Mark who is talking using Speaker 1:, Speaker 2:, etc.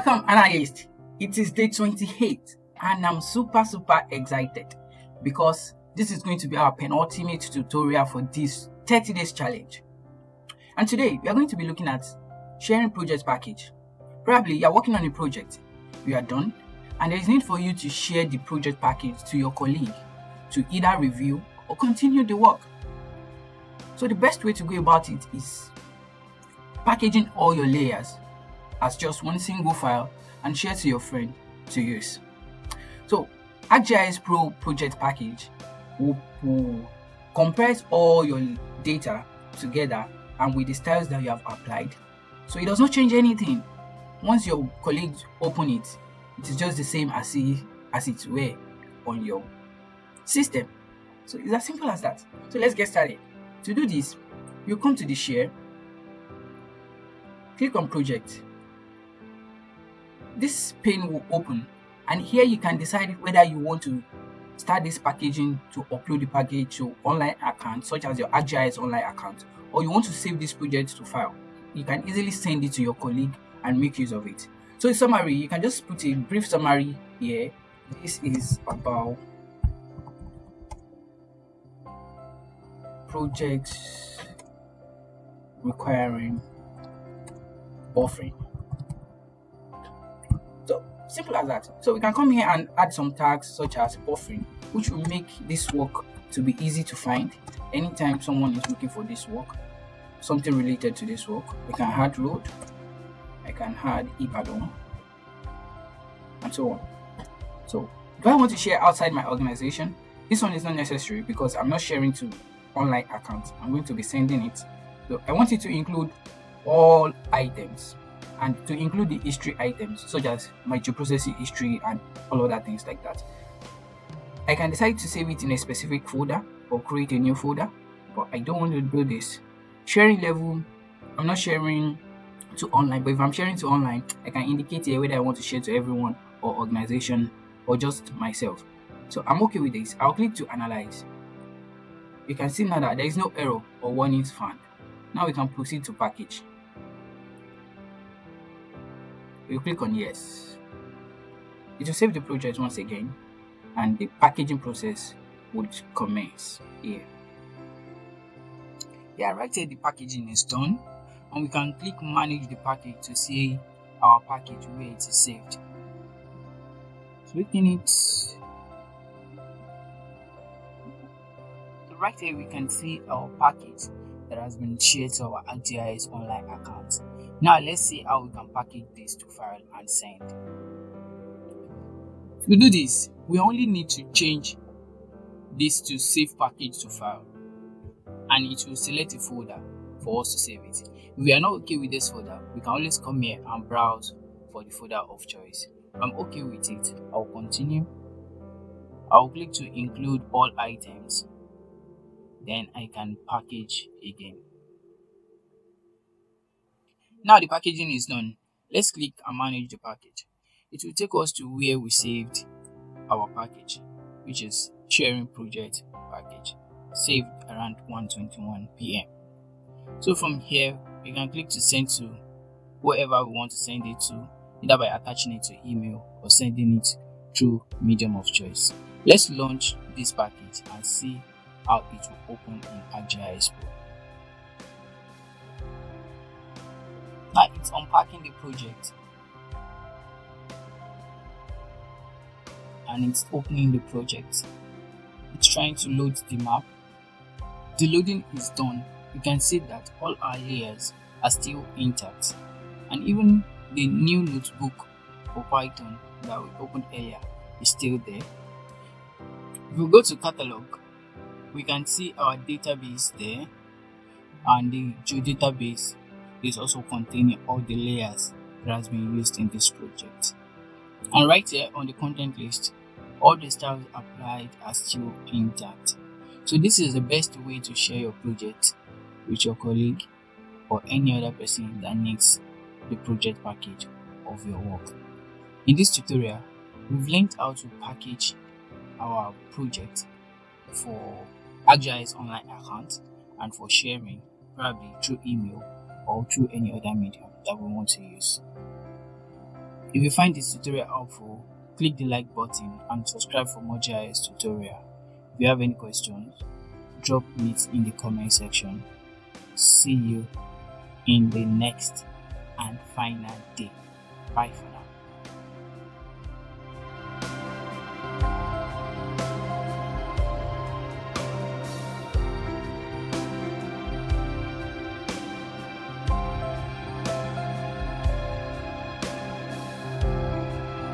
Speaker 1: Welcome, analyst. It is day 28 and I'm super excited because this is going to be our penultimate tutorial for this 30 days challenge. And today we are going to be looking at sharing project package. Probably you are working on a project, you are done, and there is need for you to share the project package to your colleague to either review or continue the work. So the best way to go about it is packaging all your layers as just one single file and share to your friend to use. So ArcGIS Pro Project Package will compress all your data together and with the styles that you have applied. So it does not change anything. Once your colleagues open it, it is just the same as it were on your system. So it's as simple as that. So let's get started. To do this, you come to the share, click on project. This pane will open, and here you can decide whether you want to start this packaging to upload the package to online account such as your ArcGIS online account, or you want to save this project to file. You can easily send it to your colleague and make use of it. So in summary, you can just put a brief summary here. This is about projects requiring buffering. So simple as that. So we can come here and add some tags such as buffering, which will make this work to be easy to find anytime someone is looking for this work, something related to this work. We can add road, I can add Ibadan, and so on. So do I want to share outside my organization? This one is not necessary because I'm not sharing to online accounts. I'm going to be sending it. So I want it to include all items and to include the history items such as my geoprocessing history and all other things like that. I can decide to save it in a specific folder or create a new folder, but I don't want to do this. Sharing level, I'm not sharing to online, but if I'm sharing to online, I can indicate here whether I want to share to everyone or organization or just myself. So I'm okay with this. I'll click to analyze. You can see now that there is no error or warnings found. Now we can proceed to package. You click on yes. It will save the project once again and the packaging process would commence here. Yeah, right here the packaging is done, and we can click manage the package to see our package where it is saved. Clicking it, right here we can see our package that has been shared to our ArcGIS online account. Now let's see how we can package this to file and send. To do this, we only need to change this to save package to file, and it will select a folder for us to save it. If we are not okay with this folder, we can always come here and browse for the folder of choice. If I'm okay with it, I'll continue. I'll click to include all items. Then I can package again. Now the packaging is done. Let's click and manage the package. It will take us to where we saved our package, which is sharing project package, saved around 1:21 p.m. So from here, we can click to send to whoever we want to send it to, either by attaching it to email or sending it through medium of choice. Let's launch this package and see how it will open in ArcGIS Pro. Now it's unpacking the project and it's opening the project. It's trying to load the map. The loading is done. You can see that all our layers are still intact, and even the new notebook for Python that we opened earlier is still there. If we go to catalog, we can see our database there, and the geodatabase is also containing all the layers that has been used in this project. And right here on the content list, all the styles applied are still intact. So this is the best way to share your project with your colleague or any other person that needs the project package of your work. In this tutorial, we've learned how to package our project for ArcGIS online account and for sharing, probably through email or through any other medium that we want to use. If you find this tutorial helpful, click the like button and subscribe for more GIS tutorial. If you have any questions, drop it in the comment section. See you in the next and final day. Bye for now.